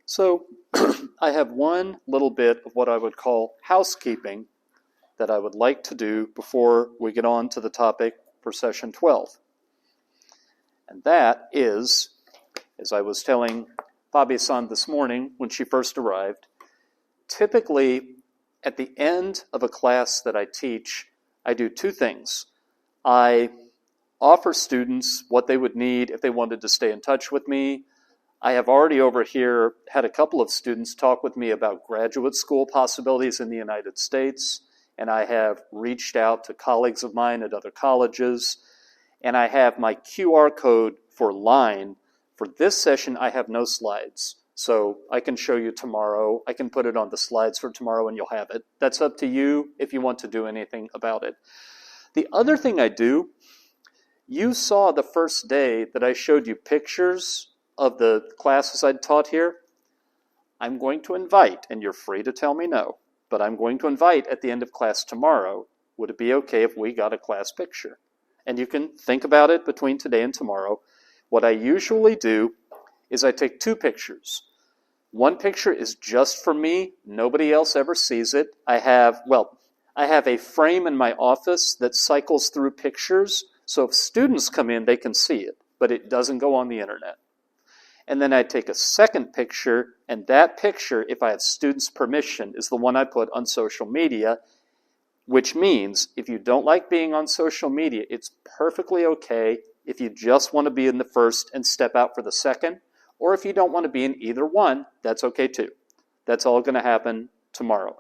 So I have one little bit of what I would call housekeeping that I would like to do before we get on to the topic for session 12. And that is, as I was telling Fabi-san this morning when she first arrived, typically at the end of a class that I teach, I do two things. I offer students what they would need if they wanted to stay in touch with me. I have already over here had a couple of students talk with me about graduate school possibilities in the United States, and I have reached out to colleagues of mine at other colleges, and I have my QR code for Line. For this session, I have no slides, so I can show you tomorrow. I can put it on the slides for tomorrow and you'll have it. That's up to you if you want to do anything about it. The other thing I do, you saw the first day that I showed you pictures of the classes I'd taught here. I'm going to invite, and you're free to tell me no, but I'm going to invite at the end of class tomorrow, would it be okay if we got a class picture? And you can think about it between today and tomorrow. What I usually do is I take two pictures. One picture is just for me. Nobody else ever sees it. I have a frame in my office that cycles through pictures, so if students come in, they can see it, but it doesn't go on the internet. And then I take a second picture, and that picture, if I have students' permission, is the one I put on social media, which means if you don't like being on social media, it's perfectly okay if you just want to be in the first and step out for the second, or if you don't want to be in either one, that's okay too. That's all going to happen tomorrow.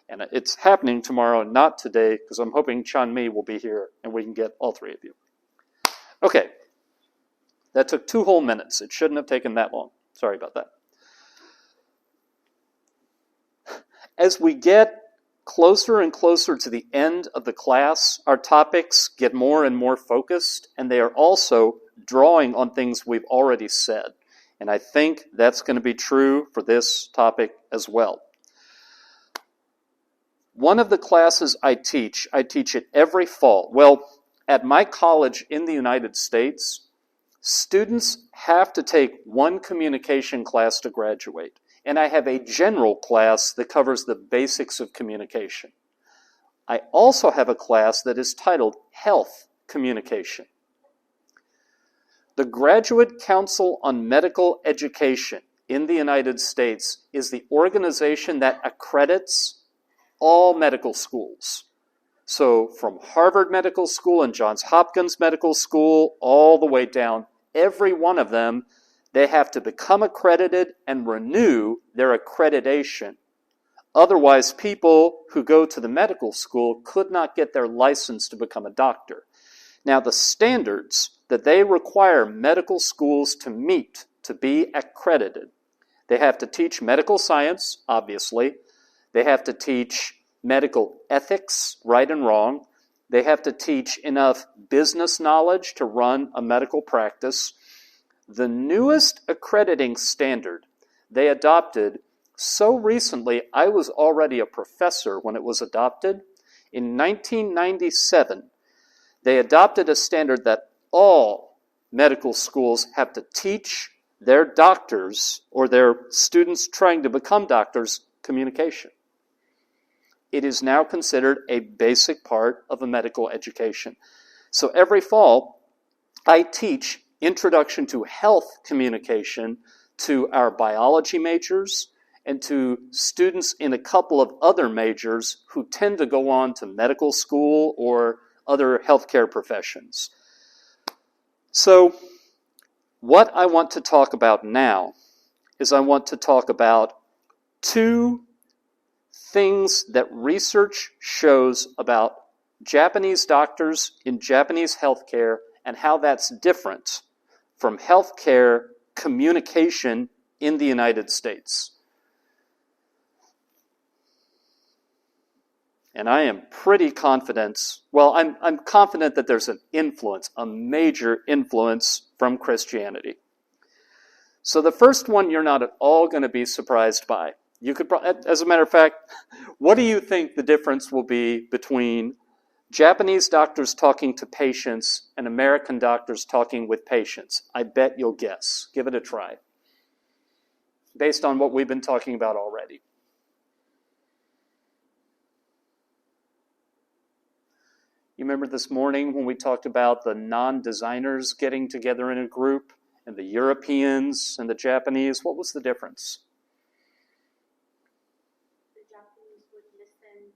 And it's happening tomorrow, not today, because I'm hoping Chan-Mi will be here and we can get all three of you. Okay. That took 2 whole minutes. It shouldn't have taken that long. Sorry about that. As we get closer and closer to the end of the class, our topics get more and more focused, and they are also drawing on things we've already said. And I think that's going to be true for this topic as well. One of the classes I teach it every fall. Well, at my college in the United States, students have to take one communication class to graduate, and I have a general class that covers the basics of communication. I also have a class that is titled Health Communication. The Graduate Council on Medical Education in the United States is the organization that accredits all medical schools. So from Harvard Medical School and Johns Hopkins Medical School all the way down, every one of them, they have to become accredited and renew their accreditation. Otherwise, people who go to the medical school could not get their license to become a doctor. Now, the standards that they require medical schools to meet to be accredited, they have to teach medical science, obviously. They have to teach medical ethics, right and wrong. They have to teach enough business knowledge to run a medical practice. The newest accrediting standard they adopted so recently, I was already a professor when it was adopted. In 1997, they adopted a standard that all medical schools have to teach their doctors or their students trying to become doctors communication. It is now considered a basic part of a medical education. So every fall, I teach Introduction to Health Communication to our biology majors and to students in a couple of other majors who tend to go on to medical school or other healthcare professions. So what I want to talk about now is I want to talk about 2 things that research shows about Japanese doctors in Japanese healthcare and how that's different from healthcare communication in the United States. And I am pretty confident, I'm confident that there's an influence, a major influence from Christianity. So the first one you're not at all going to be surprised by. You could, as a matter of fact, what do you think the difference will be between Japanese doctors talking to patients and American doctors talking with patients? I bet you'll guess. Give it a try. based on what we've been talking about already. You remember this morning when we talked about the non-designers getting together in a group and the Europeans and the Japanese? What was the difference? The Japanese would listen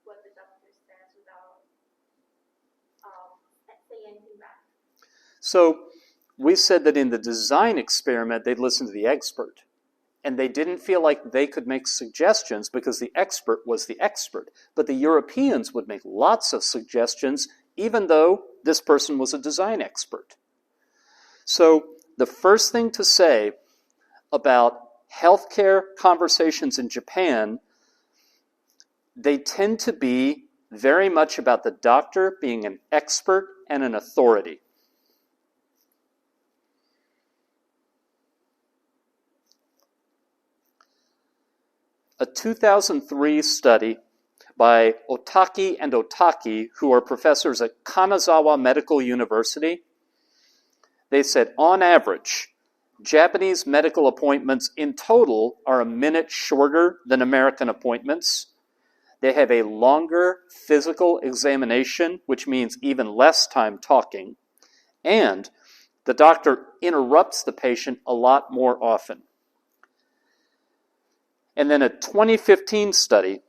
what the doctor says without saying anything back. So we said that in the design experiment, they'd listen to the expert. And they didn't feel like they could make suggestions because the expert was the expert. But the Europeans would make lots of suggestions, even though this person was a design expert. So the first thing to say about healthcare conversations in Japan, they tend to be very much about the doctor being an expert and an authority. A 2003 study by Otaki and Otaki, who are professors at Kanazawa Medical University, they said, on average, Japanese medical appointments in total are a minute shorter than American appointments. They have a longer physical examination, which means even less time talking. And the doctor interrupts the patient a lot more often. And then a 2015 study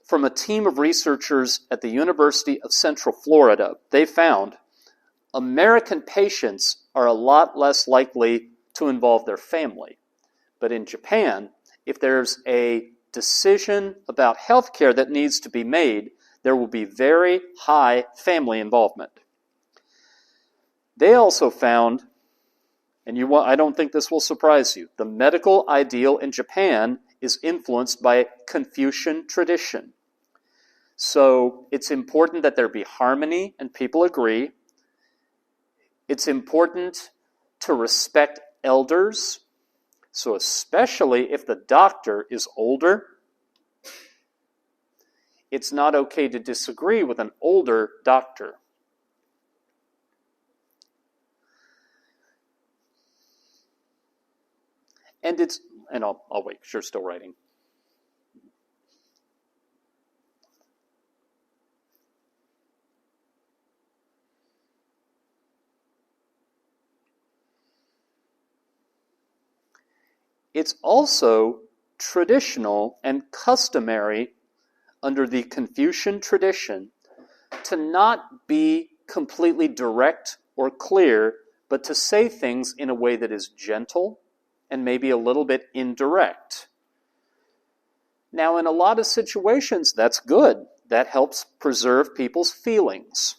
from a team of researchers at the University of Central Florida, they found American patients are a lot less likely to involve their family. But in Japan, if there's a decision about healthcare that needs to be made, there will be very high family involvement. They also found, and I don't think this will surprise you, the medical ideal in Japan is influenced by Confucian tradition. So it's important that there be harmony and people agree. It's important to respect elders. So especially if the doctor is older, it's not okay to disagree with an older doctor. And I'll wait, you're still writing. It's also traditional and customary under the Confucian tradition to not be completely direct or clear, but to say things in a way that is gentle and maybe a little bit indirect. Now, in a lot of situations, that's good. That helps preserve people's feelings.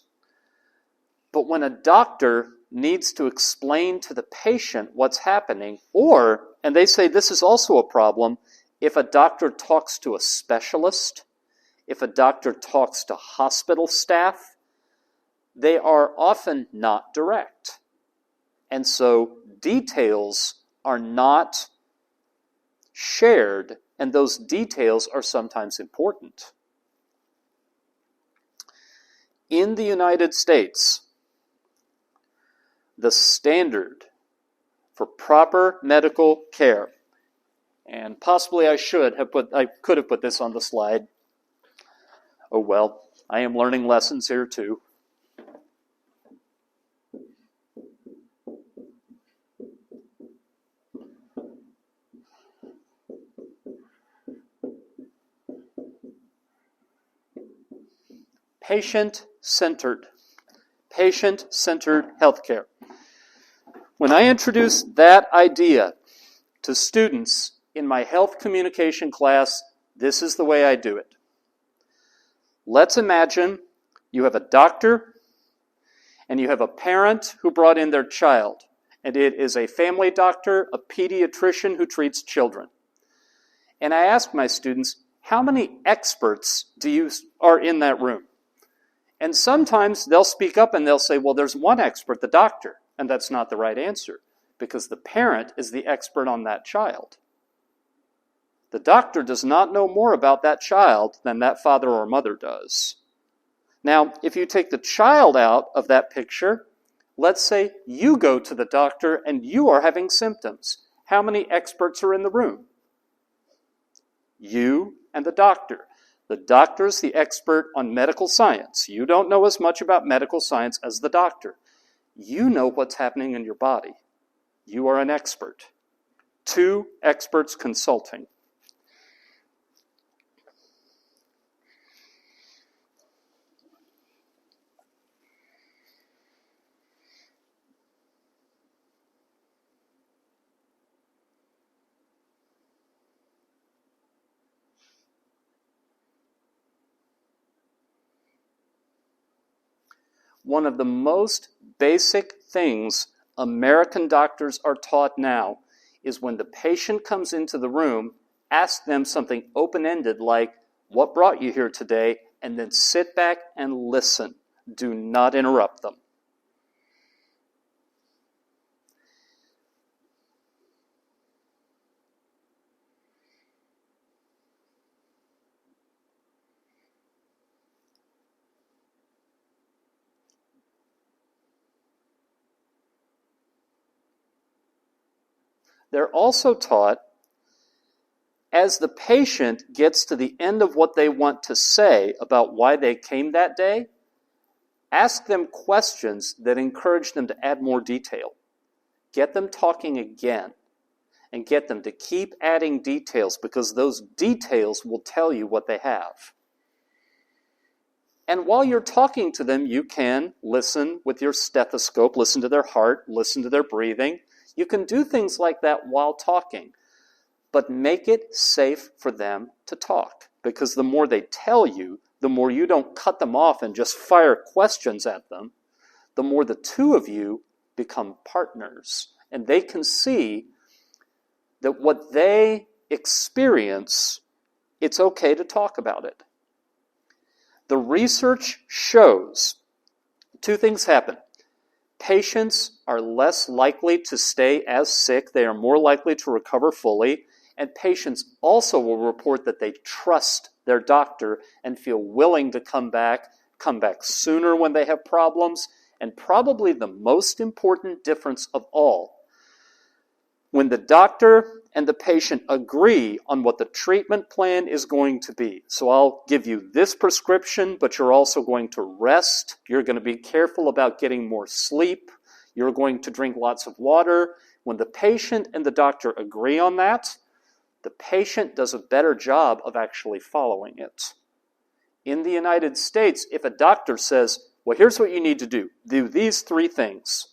But when a doctor needs to explain to the patient what's happening, and they say this is also a problem, if a doctor talks to a specialist, if a doctor talks to hospital staff, they are often not direct. And so details are not shared, and those details are sometimes important. In the United States, the standard for proper medical care, and possibly I could have put this on the slide. Oh well, I am learning lessons here too. Patient-centered healthcare. When I introduced that idea to students in my health communication class, this is the way I do it. Let's imagine you have a doctor and you have a parent who brought in their child, and it is a family doctor, a pediatrician who treats children. And I ask my students, how many experts are in that room? And sometimes they'll speak up and they'll say, well, there's one expert, the doctor. And that's not the right answer, because the parent is the expert on that child. The doctor does not know more about that child than that father or mother does. Now, if you take the child out of that picture, let's say you go to the doctor and you are having symptoms. How many experts are in the room? You and the doctor. The doctor is the expert on medical science. You don't know as much about medical science as the doctor. You know what's happening in your body. You are an expert. 2 experts consulting. One of the most basic things American doctors are taught now is when the patient comes into the room, ask them something open-ended like, what brought you here today? And then sit back and listen. Do not interrupt them. They're also taught, as the patient gets to the end of what they want to say about why they came that day, ask them questions that encourage them to add more detail. Get them talking again, and get them to keep adding details, because those details will tell you what they have. And while you're talking to them, you can listen with your stethoscope, listen to their heart, listen to their breathing. You can do things like that while talking, but make it safe for them to talk, because the more they tell you, the more you don't cut them off and just fire questions at them, the more the 2 of you become partners, and they can see that what they experience, it's okay to talk about it. The research shows 2 things happen. Patients are less likely to stay as sick. They are more likely to recover fully. And patients also will report that they trust their doctor and feel willing to come back sooner when they have problems. And probably the most important difference of all, when the doctor and the patient agree on what the treatment plan is going to be. So I'll give you this prescription, but you're also going to rest. You're going to be careful about getting more sleep. You're going to drink lots of water. When the patient and the doctor agree on that, the patient does a better job of actually following it. In the United States, if a doctor says, well, here's what you need to do these 3 things,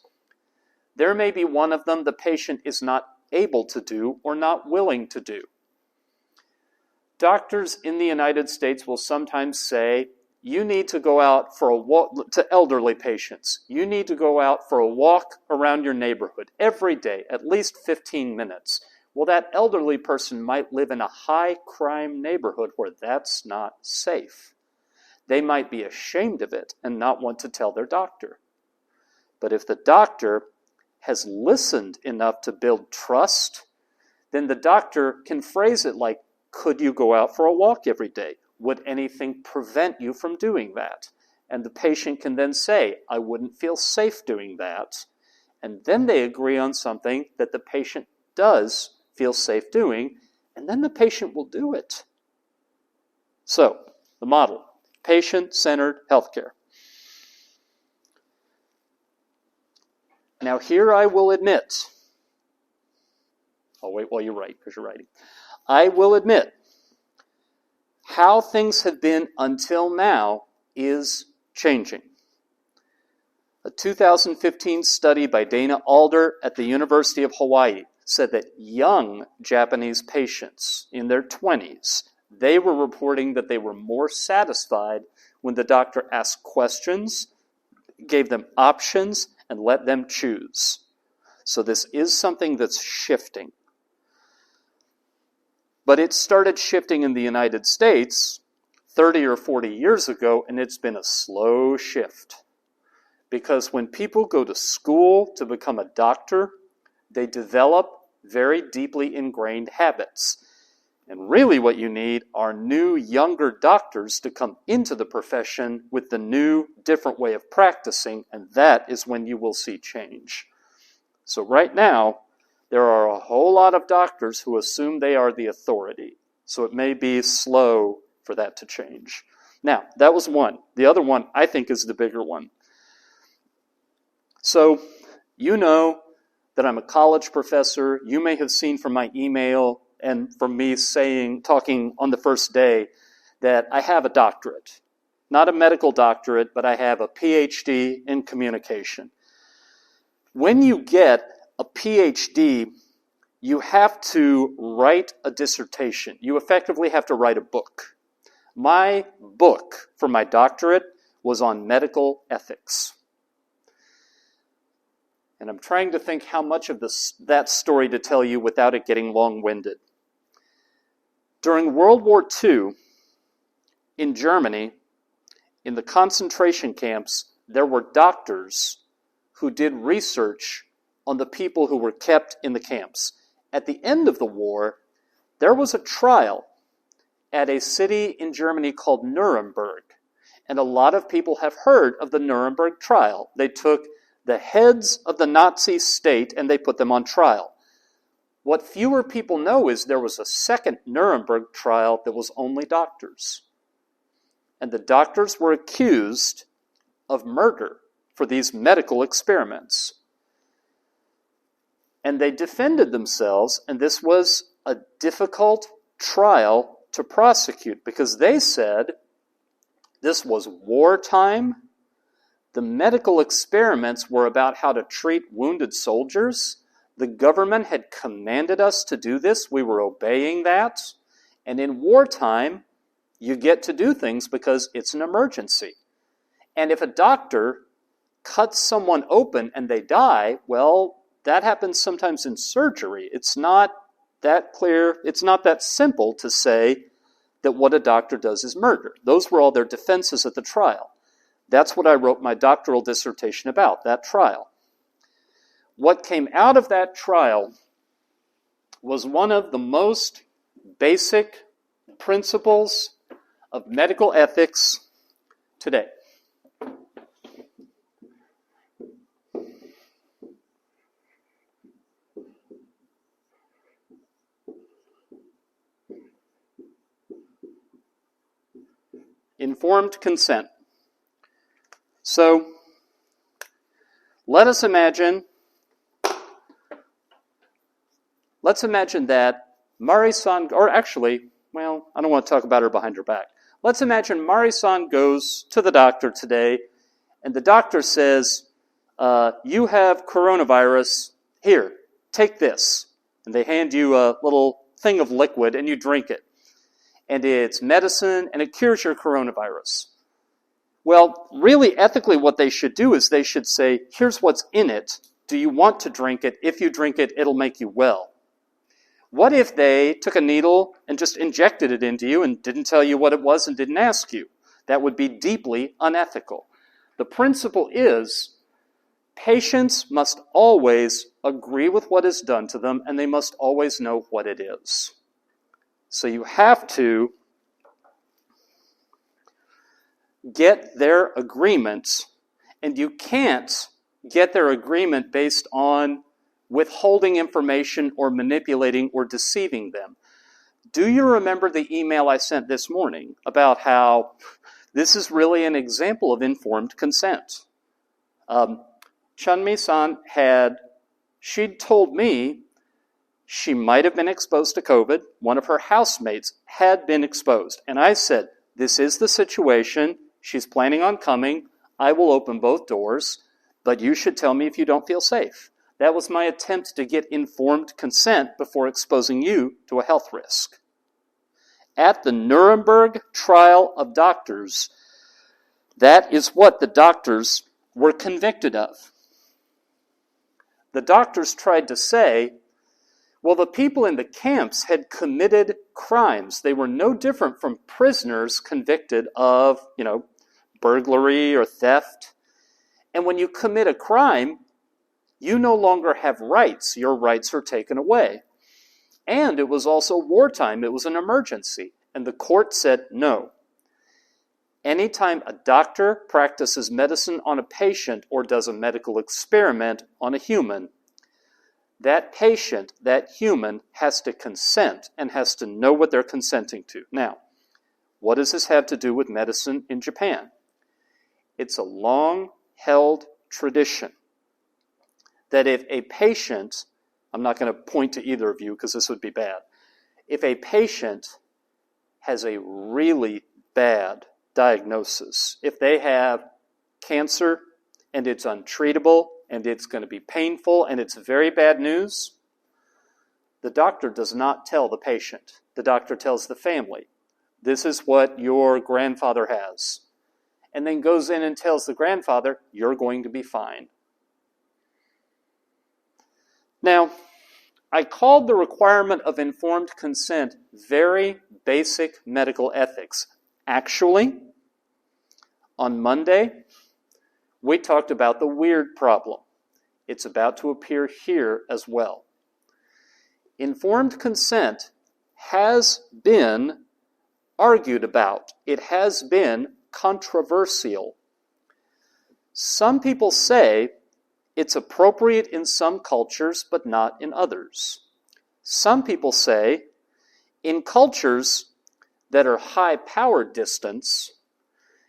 there may be one of them the patient is not able to do or not willing to do. Doctors in the United States will sometimes say, you need to go out for a walk, to elderly patients. You need to go out for a walk around your neighborhood every day, at least 15 minutes. Well, that elderly person might live in a high-crime neighborhood where that's not safe. They might be ashamed of it and not want to tell their doctor. But if the doctor has listened enough to build trust, then the doctor can phrase it like, could you go out for a walk every day? Would anything prevent you from doing that? And the patient can then say, I wouldn't feel safe doing that. And then they agree on something that the patient does feel safe doing, and then the patient will do it. So, the model, patient-centered healthcare. Now here I will admit, I'll wait while you write, because you're writing. I will admit, how things have been until now is changing. A 2015 study by Dana Alder at the University of Hawaii said that young Japanese patients in their 20s, they were reporting that they were more satisfied when the doctor asked questions, gave them options, and let them choose. So this is something that's shifting. But it started shifting in the United States 30 or 40 years ago, and it's been a slow shift. Because when people go to school to become a doctor, they develop very deeply ingrained habits. And really what you need are new, younger doctors to come into the profession with the new, different way of practicing, and that is when you will see change. So right now, there are a whole lot of doctors who assume they are the authority. So it may be slow for that to change. Now, that was one. The other one, I think, is the bigger one. So, you know that I'm a college professor. You may have seen from my email and from me talking on the first day, that I have a doctorate. Not a medical doctorate, but I have a PhD in communication. When you get a PhD, you have to write a dissertation. You effectively have to write a book. My book for my doctorate was on medical ethics. And I'm trying to think how much of that story to tell you without it getting long-winded. During World War II, in Germany, in the concentration camps, there were doctors who did research on the people who were kept in the camps. At the end of the war, there was a trial at a city in Germany called Nuremberg. And a lot of people have heard of the Nuremberg trial. They took the heads of the Nazi state and they put them on trial. What fewer people know is there was a second Nuremberg trial that was only doctors. And the doctors were accused of murder for these medical experiments. And they defended themselves, and this was a difficult trial to prosecute because they said this was wartime. The medical experiments were about how to treat wounded soldiers. The government had commanded us to do this. We were obeying that. And in wartime, you get to do things because it's an emergency. And if a doctor cuts someone open and they die, well, that happens sometimes in surgery. It's not that clear. It's not that simple to say that what a doctor does is murder. Those were all their defenses at the trial. That's what I wrote my doctoral dissertation about, that trial. What came out of that trial was one of the most basic principles of medical ethics today. Informed consent. So, let's imagine that Mari-san, or actually, well, I don't want to talk about her behind her back. Let's imagine Mari-san goes to the doctor today, and the doctor says, you have coronavirus, here, take this. And they hand you a little thing of liquid, and you drink it. And it's medicine, and it cures your coronavirus. Well, really, ethically, what they should do is they should say, here's what's in it. Do you want to drink it? If you drink it, it'll make you well. What if they took a needle and just injected it into you and didn't tell you what it was and didn't ask you? That would be deeply unethical. The principle is patients must always agree with what is done to them, and they must always know what it is. So you have to get their agreement, and you can't get their agreement based on withholding information or manipulating or deceiving them. Do you remember the email I sent this morning about how this is really an example of informed consent? Chunmi-san she'd told me she might have been exposed to COVID. One of her housemates had been exposed. And I said, this is the situation. She's planning on coming. I will open both doors, but you should tell me if you don't feel safe. That was my attempt to get informed consent before exposing you to a health risk. At the Nuremberg trial of doctors, that is what the doctors were convicted of. The doctors tried to say, well, the people in the camps had committed crimes. They were no different from prisoners convicted of, burglary or theft. And when you commit a crime, you no longer have rights. Your rights are taken away. And it was also wartime. It was an emergency. And the court said no. Anytime a doctor practices medicine on a patient or does a medical experiment on a human, that patient, that human, has to consent and has to know what they're consenting to. Now, what does this have to do with medicine in Japan? It's a long-held tradition that if a patient, I'm not going to point to either of you because this would be bad, if a patient has a really bad diagnosis, if they have cancer and it's untreatable and it's going to be painful and it's very bad news, the doctor does not tell the patient. The doctor tells the family, this is what your grandfather has. And then goes in and tells the grandfather, you're going to be fine. Now, I called the requirement of informed consent very basic medical ethics. Actually, on Monday, we talked about the weird problem. It's about to appear here as well. Informed consent has been argued about. It has been controversial. Some people say it's appropriate in some cultures, but not in others. Some people say in cultures that are high power distance,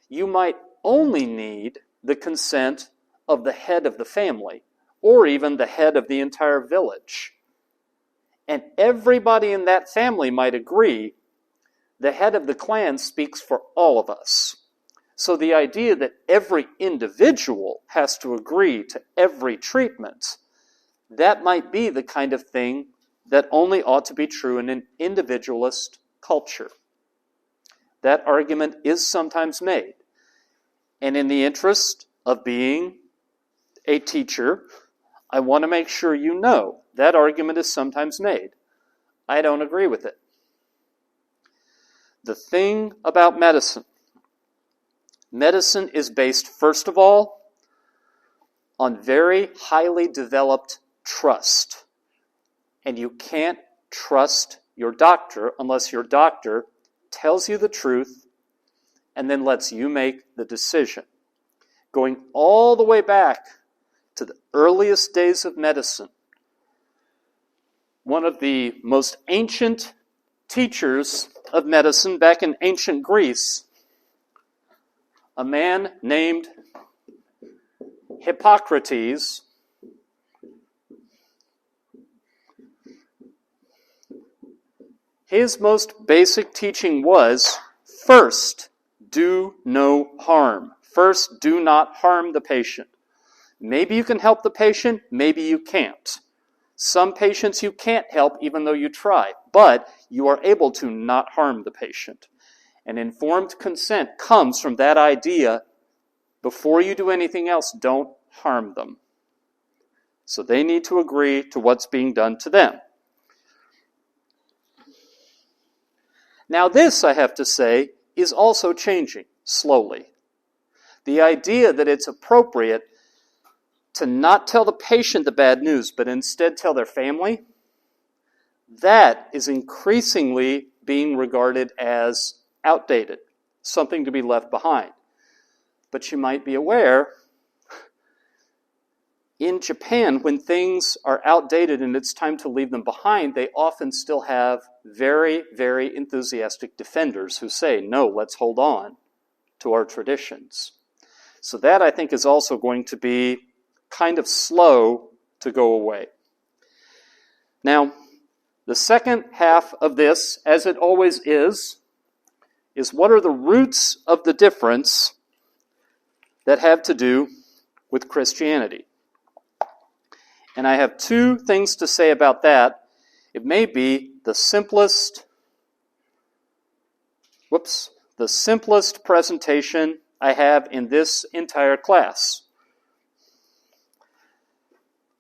you might only need the consent of the head of the family, or even the head of the entire village. And everybody in that family might agree the head of the clan speaks for all of us. So the idea that every individual has to agree to every treatment, that might be the kind of thing that only ought to be true in an individualist culture. That argument is sometimes made. And in the interest of being a teacher, I want to make sure you know that argument is sometimes made. I don't agree with it. The thing about medicine is based, first of all, on very highly developed trust. And you can't trust your doctor unless your doctor tells you the truth and then lets you make the decision. Going all the way back to the earliest days of medicine, one of the most ancient teachers of medicine back in ancient Greece, a man named Hippocrates, his most basic teaching was, first, do no harm. First, do not harm the patient. Maybe you can help the patient, maybe you can't. Some patients you can't help even though you try, but you are able to not harm the patient. And informed consent comes from that idea, before you do anything else, don't harm them. So they need to agree to what's being done to them. Now this, I have to say, is also changing slowly. The idea that it's appropriate to not tell the patient the bad news, but instead tell their family, that is increasingly being regarded as outdated, something to be left behind. But you might be aware, in Japan, when things are outdated and it's time to leave them behind, they often still have very, very enthusiastic defenders who say, no, let's hold on to our traditions. So that, I think, is also going to be kind of slow to go away. Now, the second half of this, as it always is what are the roots of the difference that have to do with Christianity? And I have two things to say about that. It may be the simplest presentation I have in this entire class.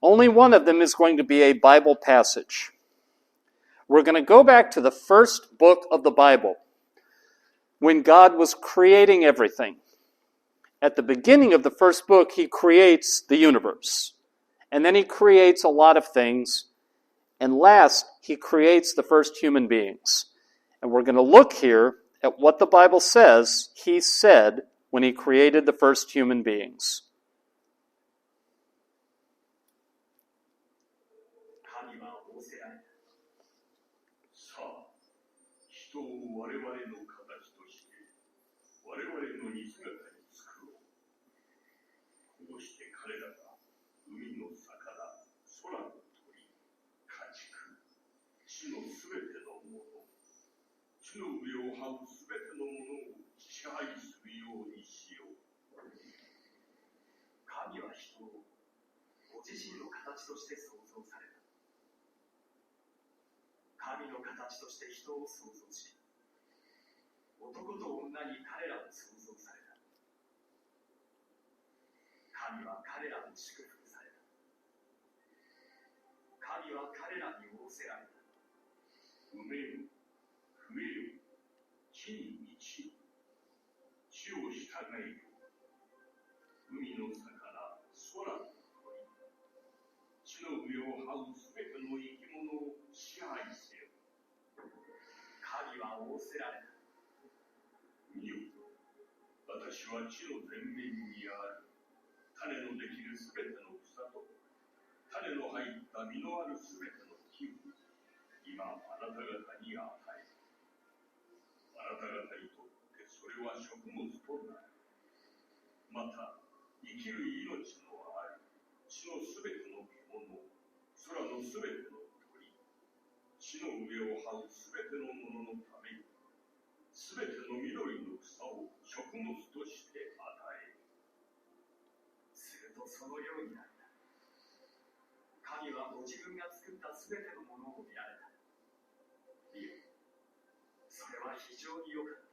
Only one of them is going to be a Bible passage. We're going to go back to the first book of the Bible, when God was creating everything. At the beginning of the first book, He creates the universe. And then He creates a lot of things. And last, He creates the first human beings. And we're going to look here at what the Bible says He said when He created the first human beings. 我々の形として我々の似姿に作ろう。こうして彼らが海の魚、空の鳥、家畜、地のすべてのもの、地の上を這うすべてのものを支配するようにしよう。神は人をご自身の形として創造された。神の形として人を創造し、男と女に彼らを創造された。神は彼らを祝福された。神は彼らに仰せられた。埋めよ、増えよ、地に満ちよ、地を従えよ。海の魚、空の鳥、地の上を這うすべての生き物を支配せよ。神は仰せられた。見よ、私は地の全面にある。種のできるすべての草と、種の入った実のあるすべての木を、今あなた方に与える。あなた方にとってそれは食物となる。また、生きる命のある地のすべての獣、空のすべての鳥、地の上を這うすべてのもののために、すべての緑の草を食物として与える。するとそのようになった。神はご自分が作ったすべてのものを見られた。見よ、それは非常に良かった。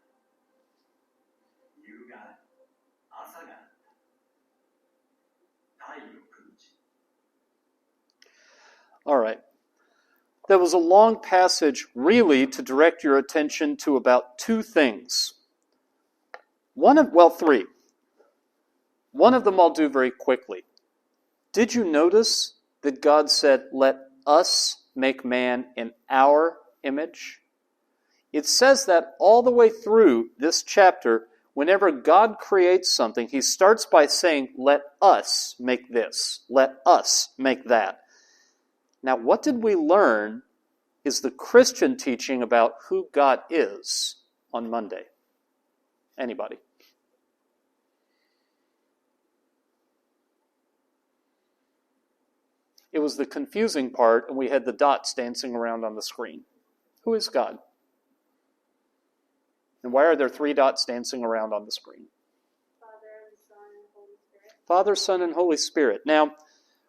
夕があり、朝があった。第6日。All right. That was a long passage, really, to direct your attention to about two things. Three. One of them I'll do very quickly. Did you notice that God said, "Let us make man in our image"? It says that all the way through this chapter. Whenever God creates something, he starts by saying, "Let us make this. Let us make that." Now, what did we learn is the Christian teaching about who God is on Monday? Anybody? It was the confusing part, and we had the dots dancing around on the screen. Who is God? And why are there 3 dots dancing around on the screen? Father, Son, and Holy Spirit. Father, Son, and Holy Spirit. Now,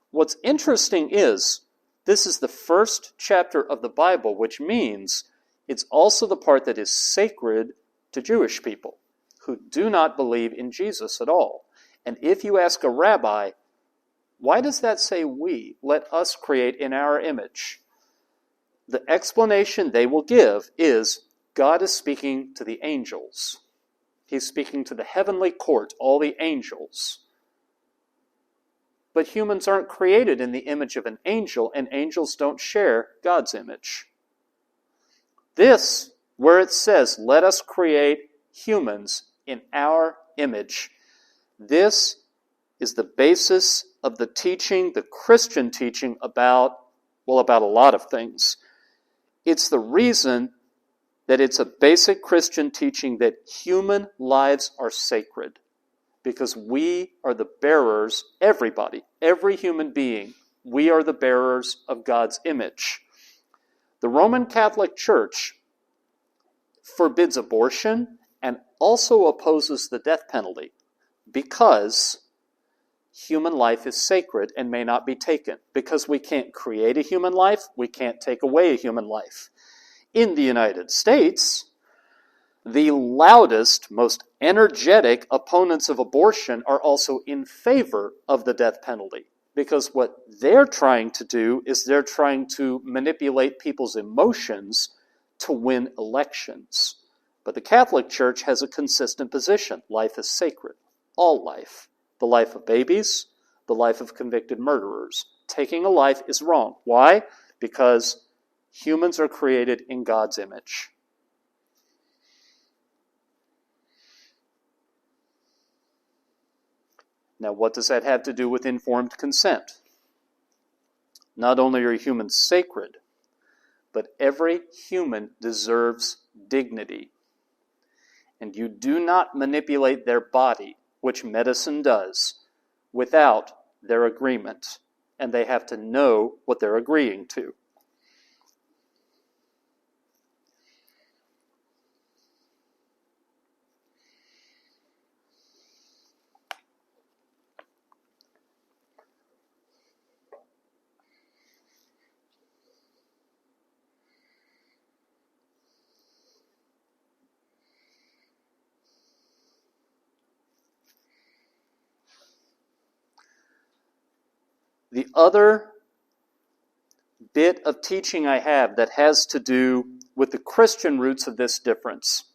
what's interesting is this is the first chapter of the Bible, which means it's also the part that is sacred to Jewish people who do not believe in Jesus at all. And if you ask a rabbi, why does that say we? Let us create in our image. The explanation they will give is God is speaking to the angels. He's speaking to the heavenly court, all the angels. But humans aren't created in the image of an angel, and angels don't share God's image. This, where it says, "Let us create humans in our image," this is the basis of the teaching, the Christian teaching about a lot of things. It's the reason that it's a basic Christian teaching that human lives are sacred. Because we are the bearers, everybody, every human being, we are the bearers of God's image. The Roman Catholic Church forbids abortion and also opposes the death penalty because human life is sacred and may not be taken. Because we can't create a human life, we can't take away a human life. In the United States, the loudest, most energetic opponents of abortion are also in favor of the death penalty. Because what they're trying to do is they're trying to manipulate people's emotions to win elections. But the Catholic Church has a consistent position. Life is sacred. All life. The life of babies, the life of convicted murderers. Taking a life is wrong. Why? Because humans are created in God's image. Now, what does that have to do with informed consent? Not only are humans sacred, but every human deserves dignity. And you do not manipulate their body, which medicine does, without their agreement. And they have to know what they're agreeing to. The other bit of teaching I have that has to do with the Christian roots of this difference.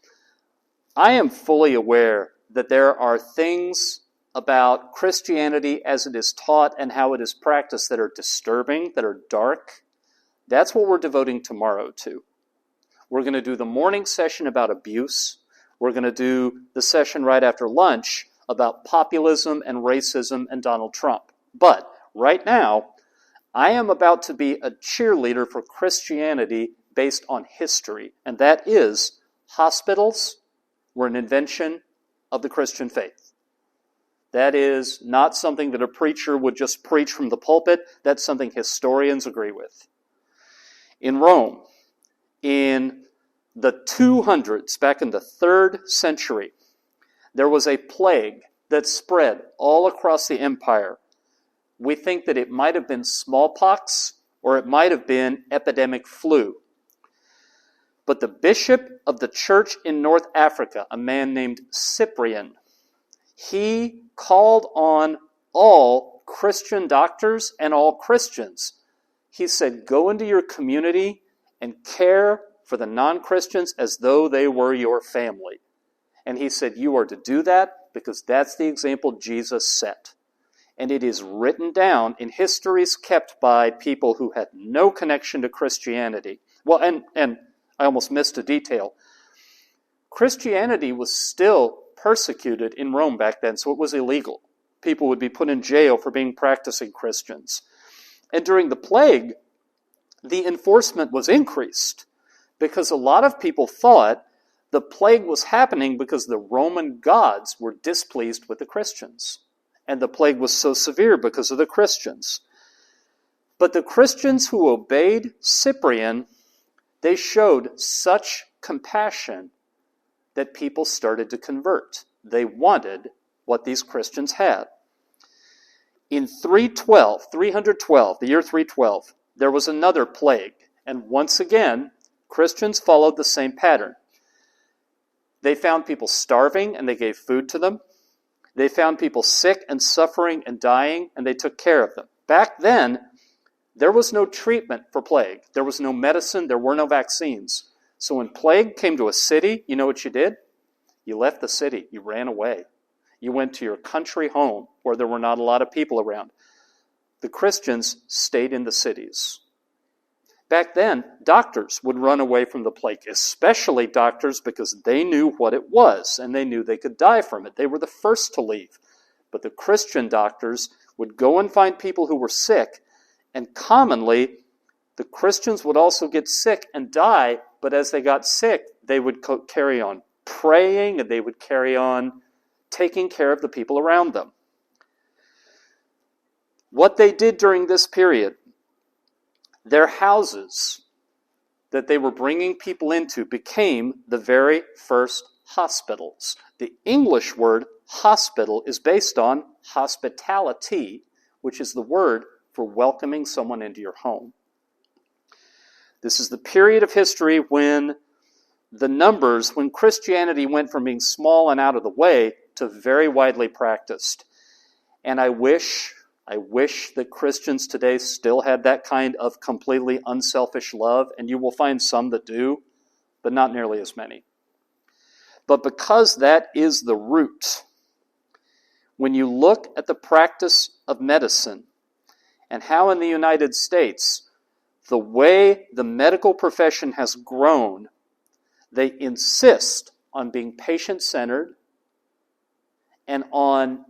I am fully aware that there are things about Christianity as it is taught and how it is practiced that are disturbing, that are dark. That's what we're devoting tomorrow to. We're going to do the morning session about abuse. We're going to do the session right after lunch about populism and racism and Donald Trump. But right now, I am about to be a cheerleader for Christianity based on history, and that is hospitals were an invention of the Christian faith. That is not something that a preacher would just preach from the pulpit. That's something historians agree with. In Rome, in the 200s, back in the 3rd century, there was a plague that spread all across the empire. We think that it might have been smallpox or it might have been epidemic flu. But the bishop of the church in North Africa, a man named Cyprian, he called on all Christian doctors and all Christians. He said, go into your community and care for the non-Christians as though they were your family. And he said, you are to do that because that's the example Jesus set. And it is written down in histories kept by people who had no connection to Christianity. Well, and I almost missed a detail. Christianity was still persecuted in Rome back then, so it was illegal. People would be put in jail for being practicing Christians. And during the plague, the enforcement was increased because a lot of people thought the plague was happening because the Roman gods were displeased with the Christians. And the plague was so severe because of the Christians. But the Christians who obeyed Cyprian, they showed such compassion that people started to convert. They wanted what these Christians had. In 312, the year 312, there was another plague. And once again, Christians followed the same pattern. They found people starving and they gave food to them. They found people sick and suffering and dying, and they took care of them. Back then, there was no treatment for plague. There was no medicine. There were no vaccines. So when plague came to a city, you know what you did? You left the city. You ran away. You went to your country home where there were not a lot of people around. The Christians stayed in the cities. Back then, doctors would run away from the plague, especially doctors because they knew what it was and they knew they could die from it. They were the first to leave. But the Christian doctors would go and find people who were sick, and commonly the Christians would also get sick and die, but as they got sick, they would carry on praying and they would carry on taking care of the people around them. What they did during this period, their houses that they were bringing people into became the very first hospitals. The English word hospital is based on hospitality, which is the word for welcoming someone into your home. This is the period of history when when Christianity went from being small and out of the way to very widely practiced. And I wish that Christians today still had that kind of completely unselfish love, and you will find some that do, but not nearly as many. But because that is the root, when you look at the practice of medicine and how in the United States, the way the medical profession has grown, they insist on being patient-centered and on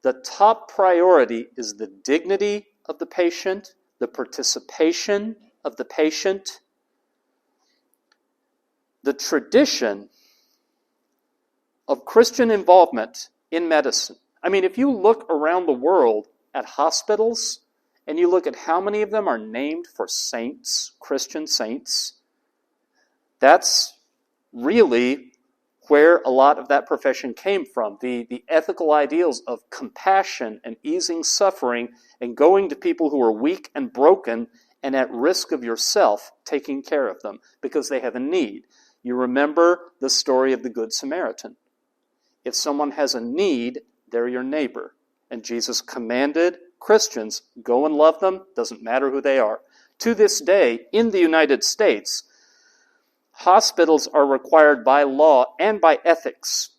the top priority is the dignity of the patient, the participation of the patient, the tradition of Christian involvement in medicine. I mean, if you look around the world at hospitals, and you look at how many of them are named for saints, Christian saints, that's really where a lot of that profession came from. The ethical ideals of compassion and easing suffering and going to people who are weak and broken and at risk of yourself, taking care of them because they have a need. You remember the story of the Good Samaritan. If someone has a need, they're your neighbor. And Jesus commanded Christians, go and love them, doesn't matter who they are. To this day, in the United States, hospitals are required by law and by ethics.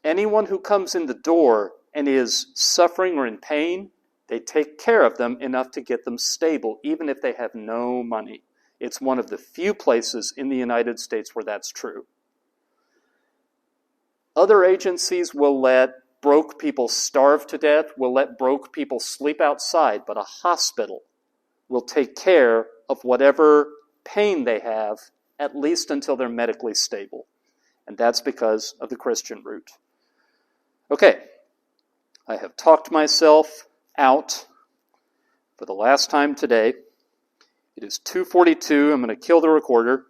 Anyone who comes in the door and is suffering or in pain, they take care of them enough to get them stable, even if they have no money. It's one of the few places in the United States where that's true. Other agencies will let broke people starve to death, will let broke people sleep outside, but a hospital will take care of whatever pain they have, at least until they're medically stable. And that's because of the Christian root. Okay, I have talked myself out for the last time today. It is 2:42. I'm going to kill the recorder.